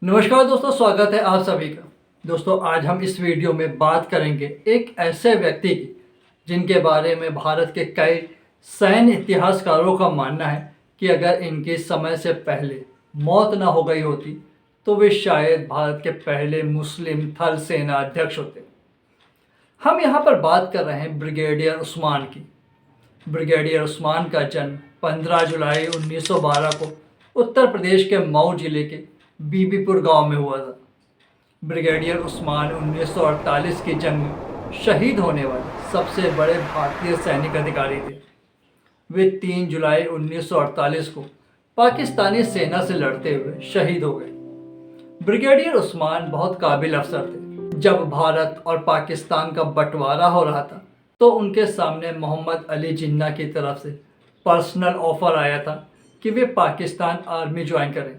नमस्कार दोस्तों, स्वागत है आप सभी का। दोस्तों, आज हम इस वीडियो में बात करेंगे एक ऐसे व्यक्ति की जिनके बारे में भारत के कई सैन्य इतिहासकारों का मानना है कि अगर इनके समय से पहले मौत न हो गई होती तो वे शायद भारत के पहले मुस्लिम थल सेना अध्यक्ष होते। हम यहाँ पर बात कर रहे हैं ब्रिगेडियर उस्मान की। ब्रिगेडियर उस्मान का जन्म 15 जुलाई 1912 को उत्तर प्रदेश के मऊ जिले के बीबीपुर गांव में हुआ था। ब्रिगेडियर उस्मान 1948 की जंग में शहीद होने वाले सबसे बड़े भारतीय सैनिक अधिकारी थे। वे 3 जुलाई 1948 को पाकिस्तानी सेना से लड़ते हुए शहीद हो गए। ब्रिगेडियर उस्मान बहुत काबिल अफसर थे। जब भारत और पाकिस्तान का बंटवारा हो रहा था तो उनके सामने मोहम्मद अली जिन्ना की तरफ से पर्सनल ऑफर आया था कि वे पाकिस्तान आर्मी ज्वाइन करें।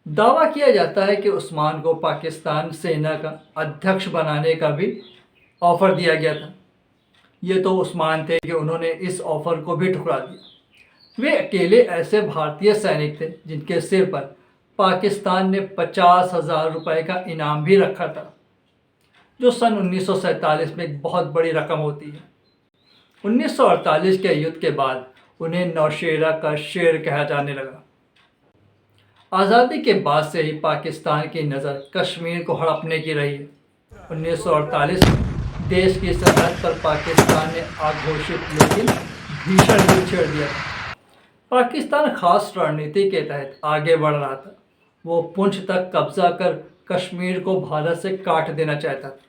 दावा किया जाता है कि उस्मान को पाकिस्तान सेना का अध्यक्ष बनाने का भी ऑफ़र दिया गया था। ये तो उस्मान थे कि उन्होंने इस ऑफ़र को भी ठुकरा दिया। वे अकेले ऐसे भारतीय सैनिक थे जिनके सिर पर पाकिस्तान ने 50,000 रुपये का इनाम भी रखा था, जो सन 1947 में एक बहुत बड़ी रकम होती है। 1948 के युद्ध के बाद उन्हें नौशेरा का शेर कहा जाने लगा। आज़ादी के बाद से ही पाकिस्तान की नज़र कश्मीर को हड़पने की रही है। 1948 में देश की सरहद पर पाकिस्तान ने अघोषित लेकिन भीषण युद्ध छेड़ दिया था। पाकिस्तान खास रणनीति के तहत आगे बढ़ रहा था। वो पुंछ तक कब्जा कर कश्मीर को भारत से काट देना चाहता था।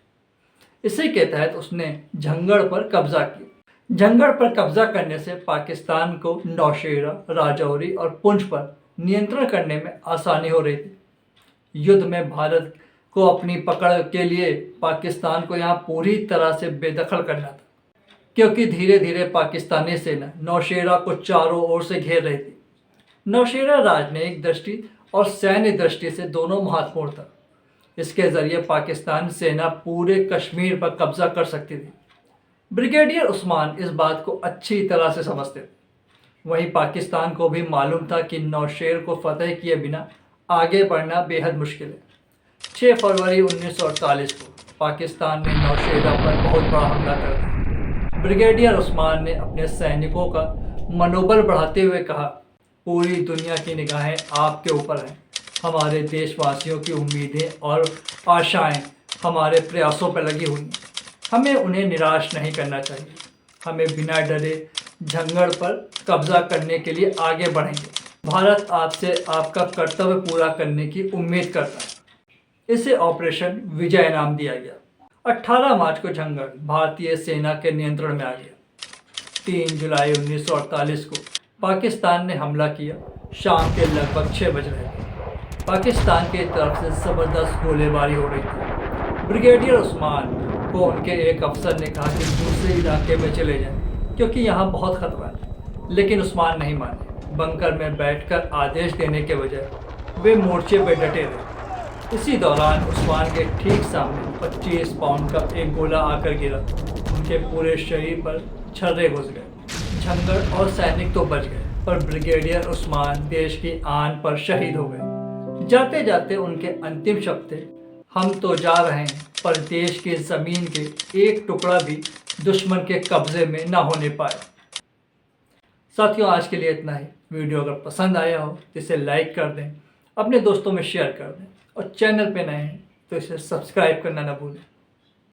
इसी के तहत उसने झंगड़ पर कब्जा किया। झंगड़ पर कब्जा करने से पाकिस्तान को नौशेरा, राजौरी और पुंछ पर नियंत्रण करने में आसानी हो रही थी। युद्ध में भारत को अपनी पकड़ के लिए पाकिस्तान को यहाँ पूरी तरह से बेदखल करना था, क्योंकि धीरे धीरे पाकिस्तानी सेना नौशेरा को चारों ओर से घेर रही थी। नौशेरा राजनयिक दृष्टि और सैन्य दृष्टि से दोनों महत्वपूर्ण था। इसके ज़रिए पाकिस्तान सेना पूरे कश्मीर पर कब्जा कर सकती थी। ब्रिगेडियर उस्मान इस बात को अच्छी तरह से समझते थे। वहीं पाकिस्तान को भी मालूम था कि नौशेर को फतह किए बिना आगे बढ़ना बेहद मुश्किल है। 6 फरवरी 1948 को पाकिस्तान ने नौशेरा पर बहुत बड़ा हमला कर दिया। ब्रिगेडियर उस्मान ने अपने सैनिकों का मनोबल बढ़ाते हुए कहा, पूरी दुनिया की निगाहें आपके ऊपर हैं। हमारे देशवासियों की उम्मीदें और आशाएं हमारे प्रयासों पर लगी हुई हैं। हमें उन्हें निराश नहीं करना चाहिए। हमें बिना डरे झंगड़ पर कब्जा करने के लिए आगे बढ़ेंगे। भारत आपसे आपका कर्तव्य पूरा करने की उम्मीद करता है। इसे ऑपरेशन विजय नाम दिया गया। 18 मार्च को झंगड़ भारतीय सेना के नियंत्रण में आ गया। 3 जुलाई 1948 को पाकिस्तान ने हमला किया। शाम के लगभग 6 बज रहे थे। पाकिस्तान की तरफ से ज़बरदस्त गोलीबारी हो रही थी। ब्रिगेडियर उस्मान को उनके एक अफसर ने कहा कि दूसरे इलाके में चले जाएं, क्योंकि यहाँ बहुत खतरा है। लेकिन उस्मान नहीं माने। बंकर में बैठकर आदेश देने के बजाय वे मोर्चे पर डटे रहे। इसी दौरान उस्मान के ठीक सामने 25 पाउंड का एक गोला आकर गिरा। उनके पूरे शरीर पर छर्रे घुस गए। झंगड़ और सैनिक तो बच गए, पर ब्रिगेडियर उस्मान देश की आन पर शहीद हो गए। जाते जाते उनके अंतिम शब्द थे, हम तो जा रहे हैं, पर देश की ज़मीन के एक टुकड़ा भी दुश्मन के कब्जे में ना होने पाए। साथियों, आज के लिए इतना ही। वीडियो अगर पसंद आया हो तो इसे लाइक कर दें, अपने दोस्तों में शेयर कर दें और चैनल पे नए हैं तो इसे सब्सक्राइब करना ना भूलें।